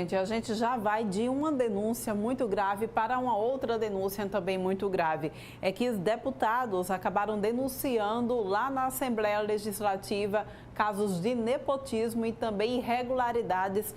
A gente já vai de uma denúncia muito grave para uma outra denúncia também muito grave. É que os deputados acabaram denunciando lá na Assembleia Legislativa casos de nepotismo e também irregularidades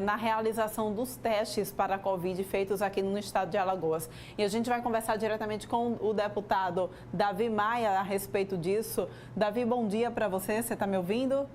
na realização dos testes para a Covid feitos aqui no estado de Alagoas. E a gente vai conversar diretamente com o deputado Davi Maia a respeito disso. Davi, bom dia para você. Você está me ouvindo?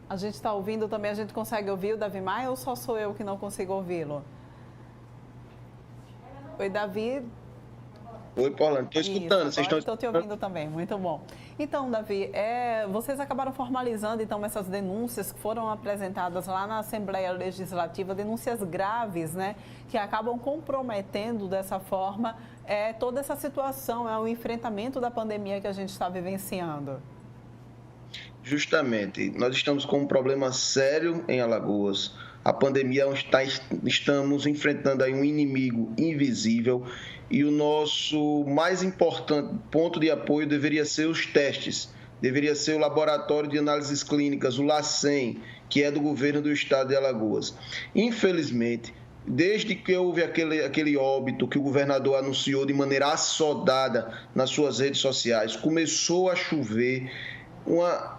A gente está ouvindo também, a gente consegue ouvir o Davi Maia ou só sou eu que não consigo ouvi-lo? Oi, Davi. Oi, Paula, estou escutando. Vocês estão... Estou te ouvindo também, muito bom. Então, Davi, vocês acabaram formalizando então essas denúncias que foram apresentadas lá na Assembleia Legislativa, denúncias graves, né, que acabam comprometendo dessa forma toda essa situação, o enfrentamento da pandemia que a gente está vivenciando. Justamente, nós estamos com um problema sério em Alagoas. A pandemia estamos enfrentando aí um inimigo invisível e o nosso mais importante ponto de apoio deveria ser os testes. Deveria ser o Laboratório de Análises Clínicas, o LACEN, que é do governo do estado de Alagoas. Infelizmente, desde que houve aquele óbito que o governador anunciou de maneira assodada nas suas redes sociais, começou a chover uma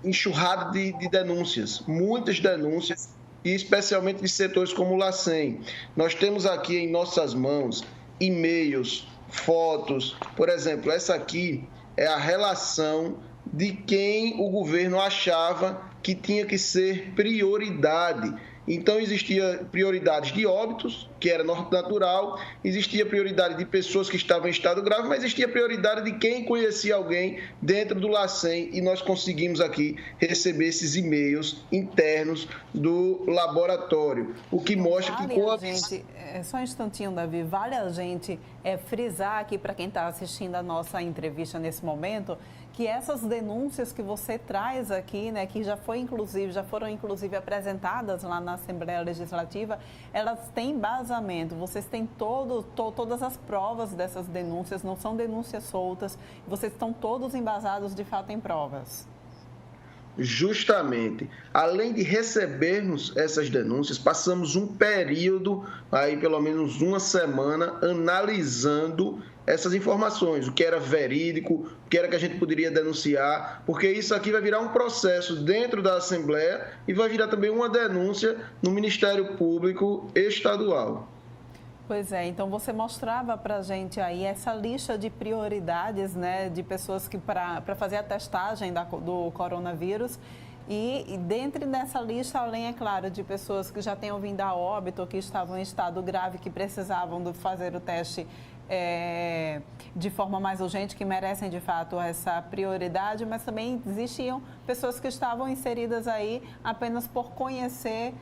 enxurrada de denúncias, muitas denúncias, e especialmente de setores como o LACEN. Nós temos aqui em nossas mãos e-mails, fotos. Por exemplo, essa aqui é a relação de quem o governo achava que tinha que ser prioridade. Então, existia prioridades de óbitos, que era natural, existia prioridade de pessoas que estavam em estado grave, mas existia prioridade de quem conhecia alguém dentro do LACEN, e nós conseguimos aqui receber esses e-mails internos do laboratório, o que mostra que... Só um instantinho, Davi, vale a gente frisar aqui para quem está assistindo a nossa entrevista nesse momento, que essas denúncias que você traz aqui, né, que já foram inclusive apresentadas lá na Assembleia Legislativa, elas têm embasamento. Vocês têm todas as provas dessas denúncias, não são denúncias soltas, vocês estão todos embasados de fato em provas. Justamente, além de recebermos essas denúncias, passamos um período, aí pelo menos uma semana, analisando essas informações, o que era verídico, o que era que a gente poderia denunciar, porque isso aqui vai virar um processo dentro da Assembleia e vai virar também uma denúncia no Ministério Público Estadual. Pois é, então você mostrava para a gente aí essa lista de prioridades, né, de pessoas que para fazer a testagem do coronavírus. E dentre dessa lista, além, é claro, de pessoas que já tenham vindo a óbito, que estavam em estado grave, que precisavam de fazer o teste de forma mais urgente, que merecem de fato essa prioridade, mas também existiam pessoas que estavam inseridas aí apenas por conhecer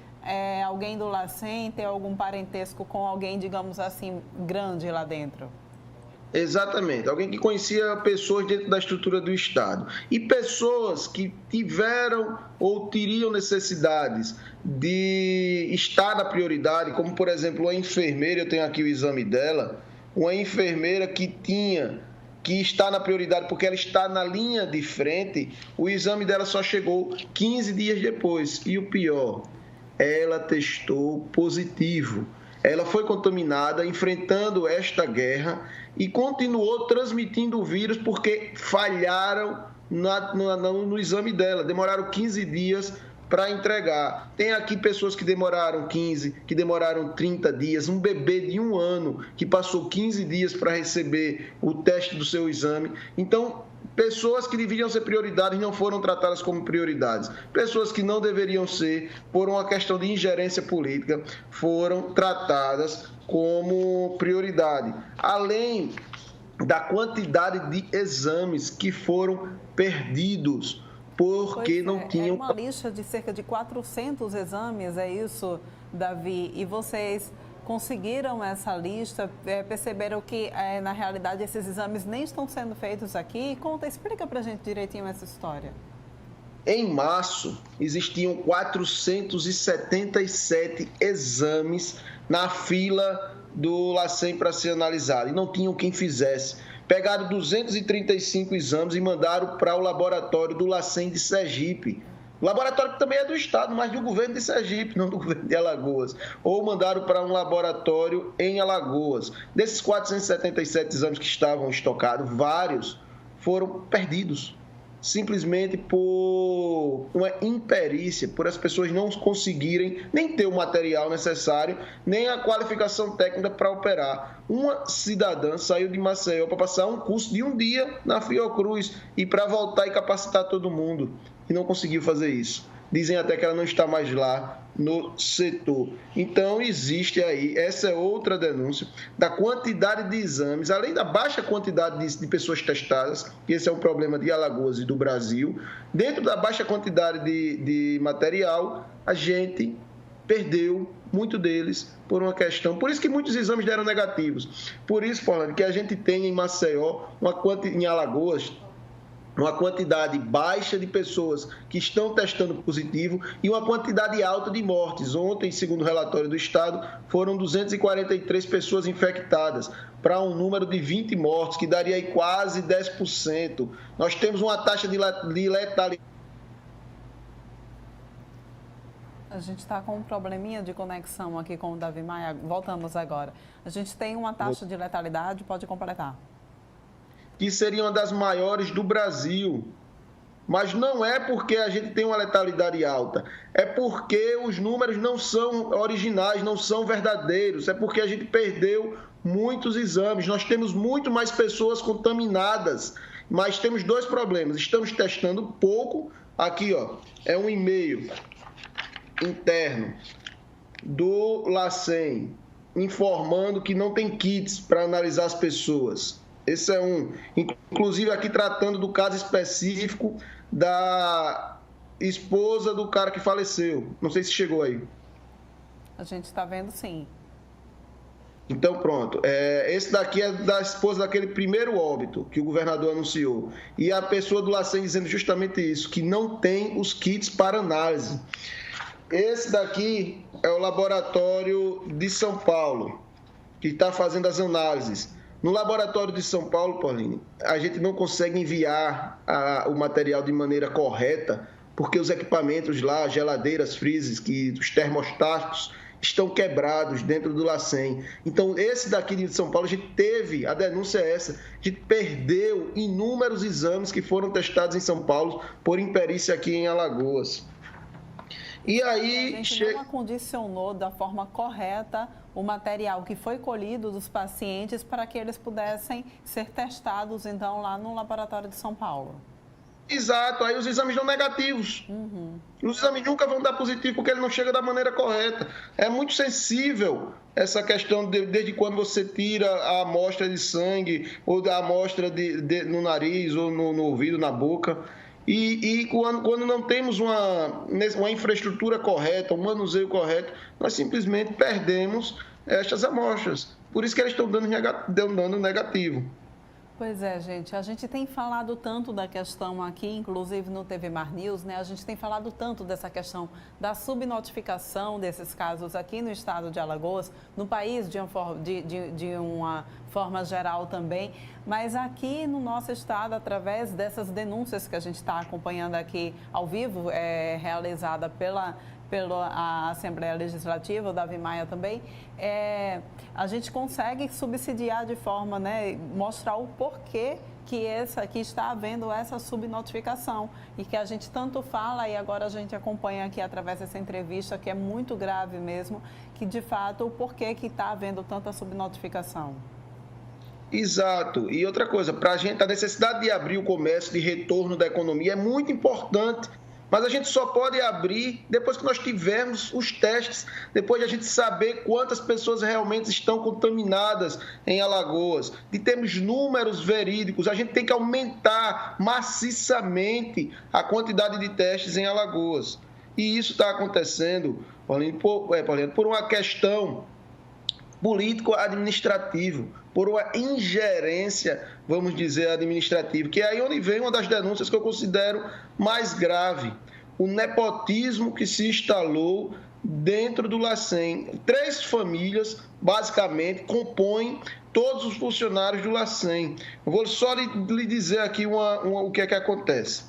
alguém do LACEN, ter algum parentesco com alguém, digamos assim, grande lá dentro. Exatamente, alguém que conhecia pessoas dentro da estrutura do Estado. E pessoas que tiveram ou teriam necessidades de estar na prioridade, como, por exemplo, a enfermeira, eu tenho aqui o exame dela, uma enfermeira que está na prioridade porque ela está na linha de frente, o exame dela só chegou 15 dias depois. E o pior, ela testou positivo. Ela foi contaminada, enfrentando esta guerra e continuou transmitindo o vírus porque falharam no exame dela. Demoraram 15 dias para entregar. Tem aqui pessoas que demoraram 15, que demoraram 30 dias. Um bebê de 1 ano que passou 15 dias para receber o teste do seu exame. Então, pessoas que deveriam ser prioridades não foram tratadas como prioridades. Pessoas que não deveriam ser, por uma questão de ingerência política, foram tratadas como prioridade. Além da quantidade de exames que foram perdidos, porque não tinham... É uma lista de cerca de 400 exames, é isso, Davi? E vocês conseguiram essa lista, perceberam que, na realidade, esses exames nem estão sendo feitos aqui? Explica para a gente direitinho essa história. Em março, existiam 477 exames na fila do LACEN para ser analisado, e não tinham quem fizesse. pegaram 235 exames e mandaram para o laboratório do LACEN de Sergipe. O laboratório que também é do Estado, mas do governo de Sergipe, não do governo de Alagoas. Ou mandaram para um laboratório em Alagoas. Desses 477 exames que estavam estocados, vários foram perdidos. Simplesmente por uma imperícia, por as pessoas não conseguirem nem ter o material necessário, nem a qualificação técnica para operar. Uma cidadã saiu de Maceió para passar um curso de um dia na Fiocruz e para voltar e capacitar todo mundo, e não conseguiu fazer isso. Dizem até que ela não está mais lá no setor. Então, existe aí, essa é outra denúncia, da quantidade de exames, além da baixa quantidade de pessoas testadas, que esse é um problema de Alagoas e do Brasil, dentro da baixa quantidade de material, a gente perdeu muito deles por uma questão. Por isso que muitos exames deram negativos. Por isso, Fernando, que a gente tem em Maceió, em Alagoas, uma quantidade baixa de pessoas que estão testando positivo e uma quantidade alta de mortes. Ontem, segundo o relatório do Estado, foram 243 pessoas infectadas, para um número de 20 mortos, que daria aí quase 10%. Nós temos uma taxa de letalidade. A gente está com um probleminha de conexão aqui com o Davi Maia. Voltamos agora. A gente tem uma taxa de letalidade, pode completar. Que seria uma das maiores do Brasil. Mas não é porque a gente tem uma letalidade alta, é porque os números não são originais, não são verdadeiros, é porque a gente perdeu muitos exames. Nós temos muito mais pessoas contaminadas, mas temos dois problemas. Estamos testando pouco. Aqui, ó, é um e-mail interno do LACEN informando que não tem kits para analisar as pessoas. Esse é um. Inclusive aqui tratando do caso específico da esposa do cara que faleceu. Não sei se chegou aí. A gente está vendo, sim. Então, pronto. Esse daqui é da esposa daquele primeiro óbito que o governador anunciou. E a pessoa do LACEN dizendo justamente isso, que não tem os kits para análise. Esse daqui é o laboratório de São Paulo, que está fazendo as análises. No laboratório de São Paulo, Pauline, a gente não consegue enviar o material de maneira correta, porque os equipamentos lá, geladeiras, freezers, os termostatos, estão quebrados dentro do LACEN. Então, esse daqui de São Paulo, a gente teve, a denúncia é essa, a gente perdeu inúmeros exames que foram testados em São Paulo por imperícia aqui em Alagoas. E aí, a gente não acondicionou da forma correta o material que foi colhido dos pacientes para que eles pudessem ser testados, então, lá no laboratório de São Paulo. Exato, aí os exames dão negativos. Os exames nunca vão dar positivo porque ele não chega da maneira correta. É muito sensível essa questão desde quando você tira a amostra de sangue ou da amostra no nariz ou no ouvido, na boca. E quando não temos uma infraestrutura correta, um manuseio correto, nós simplesmente perdemos estas amostras. Por isso que eles estão dando negativo. Pois é, gente. A gente tem falado tanto da questão aqui, inclusive no TV Mar News, né? A gente tem falado tanto dessa questão da subnotificação desses casos aqui no estado de Alagoas, no país de uma forma geral também. Mas aqui no nosso estado, através dessas denúncias que a gente está acompanhando aqui ao vivo, realizada pela Assembleia Legislativa, o Davi Maia também, a gente consegue subsidiar de forma, né, mostrar o porquê que está havendo essa subnotificação e que a gente tanto fala e agora a gente acompanha aqui através dessa entrevista, que é muito grave mesmo, que de fato o porquê que está havendo tanta subnotificação. Exato. E outra coisa, para a gente, a necessidade de abrir o comércio, de retorno da economia é muito importante. Mas a gente só pode abrir depois que nós tivermos os testes, depois de a gente saber quantas pessoas realmente estão contaminadas em Alagoas, de termos números verídicos. A gente tem que aumentar maciçamente a quantidade de testes em Alagoas. E isso está acontecendo, Paulinho, por uma questão político-administrativo, por uma ingerência, vamos dizer, administrativa, que é aí onde vem uma das denúncias que eu considero mais grave, o nepotismo que se instalou dentro do LACEN. 3 famílias, basicamente, compõem todos os funcionários do LACEN. Eu vou só lhe dizer aqui o que é que acontece.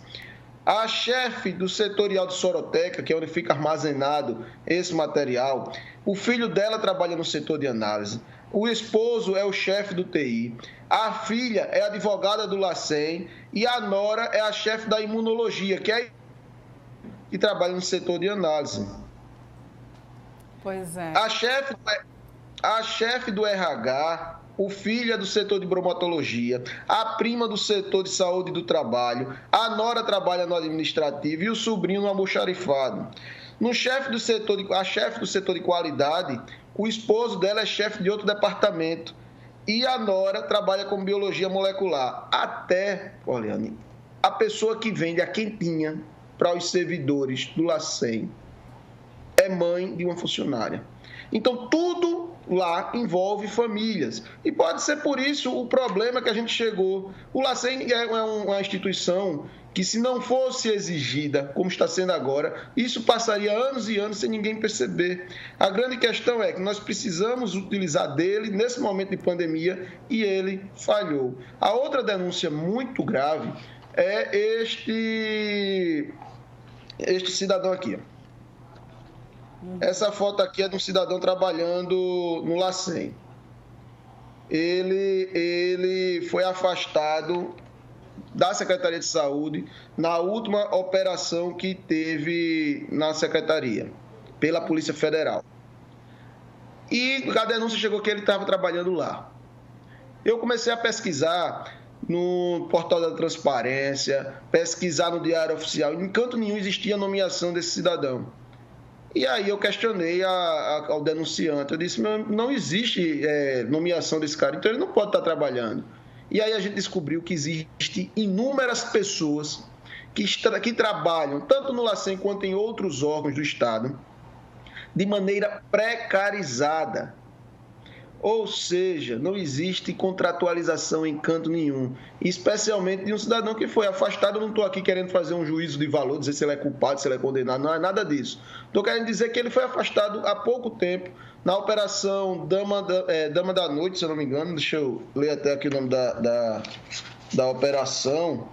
A chefe do setorial de Soroteca, que é onde fica armazenado esse material, o filho dela trabalha no setor de análise, o esposo é o chefe do TI, a filha é advogada do LACEN e a nora é a chefe da imunologia, que trabalha no setor de análise. Pois é. A chefe do RH, o filho é do setor de bromatologia, a prima do setor de saúde do trabalho, a nora trabalha no administrativo e o sobrinho no almoxarifado. A chefe do setor de qualidade, o esposo dela é chefe de outro departamento e a nora trabalha com biologia molecular. Até, Poliane, a pessoa que vende a quentinha para os servidores do LACEN é mãe de uma funcionária. Então, tudo lá envolve famílias. E pode ser por isso o problema que a gente chegou. O LACEN é uma instituição que, se não fosse exigida, como está sendo agora, isso passaria anos e anos sem ninguém perceber. A grande questão é que nós precisamos utilizar dele nesse momento de pandemia e ele falhou. A outra denúncia muito grave é este cidadão aqui. Essa foto aqui é de um cidadão trabalhando no LACEN. Ele foi afastado da Secretaria de Saúde na última operação que teve na Secretaria, pela Polícia Federal. E a denúncia chegou que ele estava trabalhando lá. Eu comecei a pesquisar no portal da Transparência, pesquisar no Diário Oficial, em canto nenhum existia a nomeação desse cidadão. E aí eu questionei ao denunciante, eu disse, não existe nomeação desse cara, então ele não pode estar trabalhando. E aí a gente descobriu que existe inúmeras pessoas que trabalham, tanto no LACEN quanto em outros órgãos do Estado, de maneira precarizada. Ou seja, não existe contratualização em canto nenhum, especialmente de um cidadão que foi afastado. Eu não estou aqui querendo fazer um juízo de valor, dizer se ele é culpado, se ele é condenado, não é nada disso. Estou querendo dizer que ele foi afastado há pouco tempo na operação Dama da Noite, se eu não me engano. Deixa eu ler até aqui o nome da operação.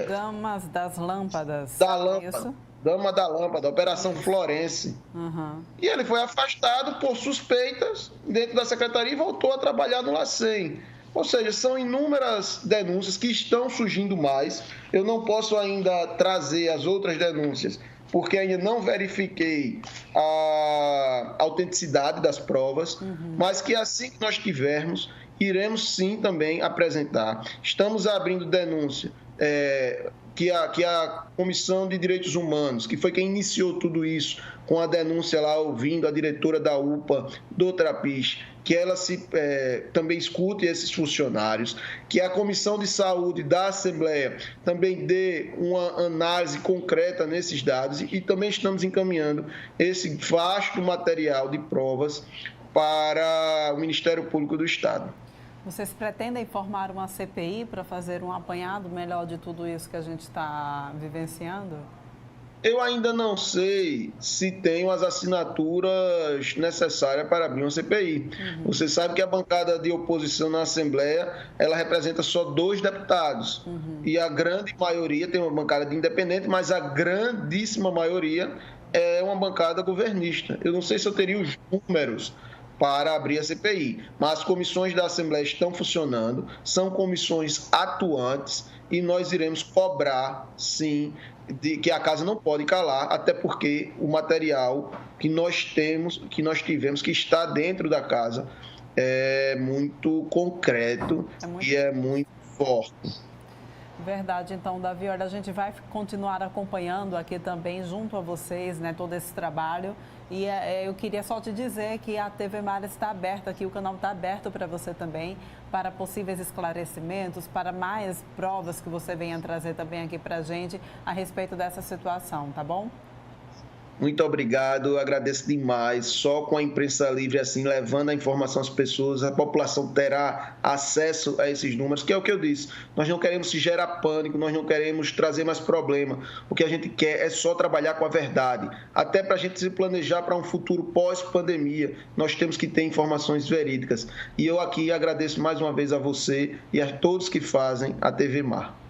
Damas das Lâmpadas. Da Lâmpada. Isso? Dama da Lâmpada, Operação Florence. Uhum. E ele foi afastado por suspeitas dentro da secretaria e voltou a trabalhar no LACEN. Ou seja, são inúmeras denúncias que estão surgindo mais. Eu não posso ainda trazer as outras denúncias, porque ainda não verifiquei a autenticidade das provas, mas que assim que nós tivermos, iremos sim também apresentar. Estamos abrindo denúncia que a Comissão de Direitos Humanos, que foi quem iniciou tudo isso, com a denúncia lá, ouvindo a diretora da UPA, do Trapiche, que ela também escute esses funcionários, que a Comissão de Saúde da Assembleia também dê uma análise concreta nesses dados, e também estamos encaminhando esse vasto material de provas para o Ministério Público do Estado. Vocês pretendem formar uma CPI para fazer um apanhado melhor de tudo isso que a gente está vivenciando? Eu ainda não sei se tenho as assinaturas necessárias para abrir uma CPI. Você sabe que a bancada de oposição na Assembleia, ela representa só 2 deputados. E a grande maioria tem uma bancada de independente, mas a grandíssima maioria é uma bancada governista. Eu não sei se eu teria os números para abrir a CPI, mas as comissões da Assembleia estão funcionando, são comissões atuantes e nós iremos cobrar, sim, que a casa não pode calar, até porque o material que nós tivemos, que está dentro da casa, é muito concreto e é muito forte. Verdade. Então, Davi, olha, a gente vai continuar acompanhando aqui também, junto a vocês, né, todo esse trabalho. E eu queria só te dizer que a TV Mar está aberta aqui, o canal está aberto para você também, para possíveis esclarecimentos, para mais provas que você venha trazer também aqui para a gente a respeito dessa situação, tá bom? Muito obrigado, eu agradeço demais. Só com a imprensa livre, assim, levando a informação às pessoas, a população terá acesso a esses números, que é o que eu disse. Nós não queremos se gerar pânico, nós não queremos trazer mais problema. O que a gente quer é só trabalhar com a verdade. Até para a gente se planejar para um futuro pós-pandemia, nós temos que ter informações verídicas. E eu aqui agradeço mais uma vez a você e a todos que fazem a TV Mar.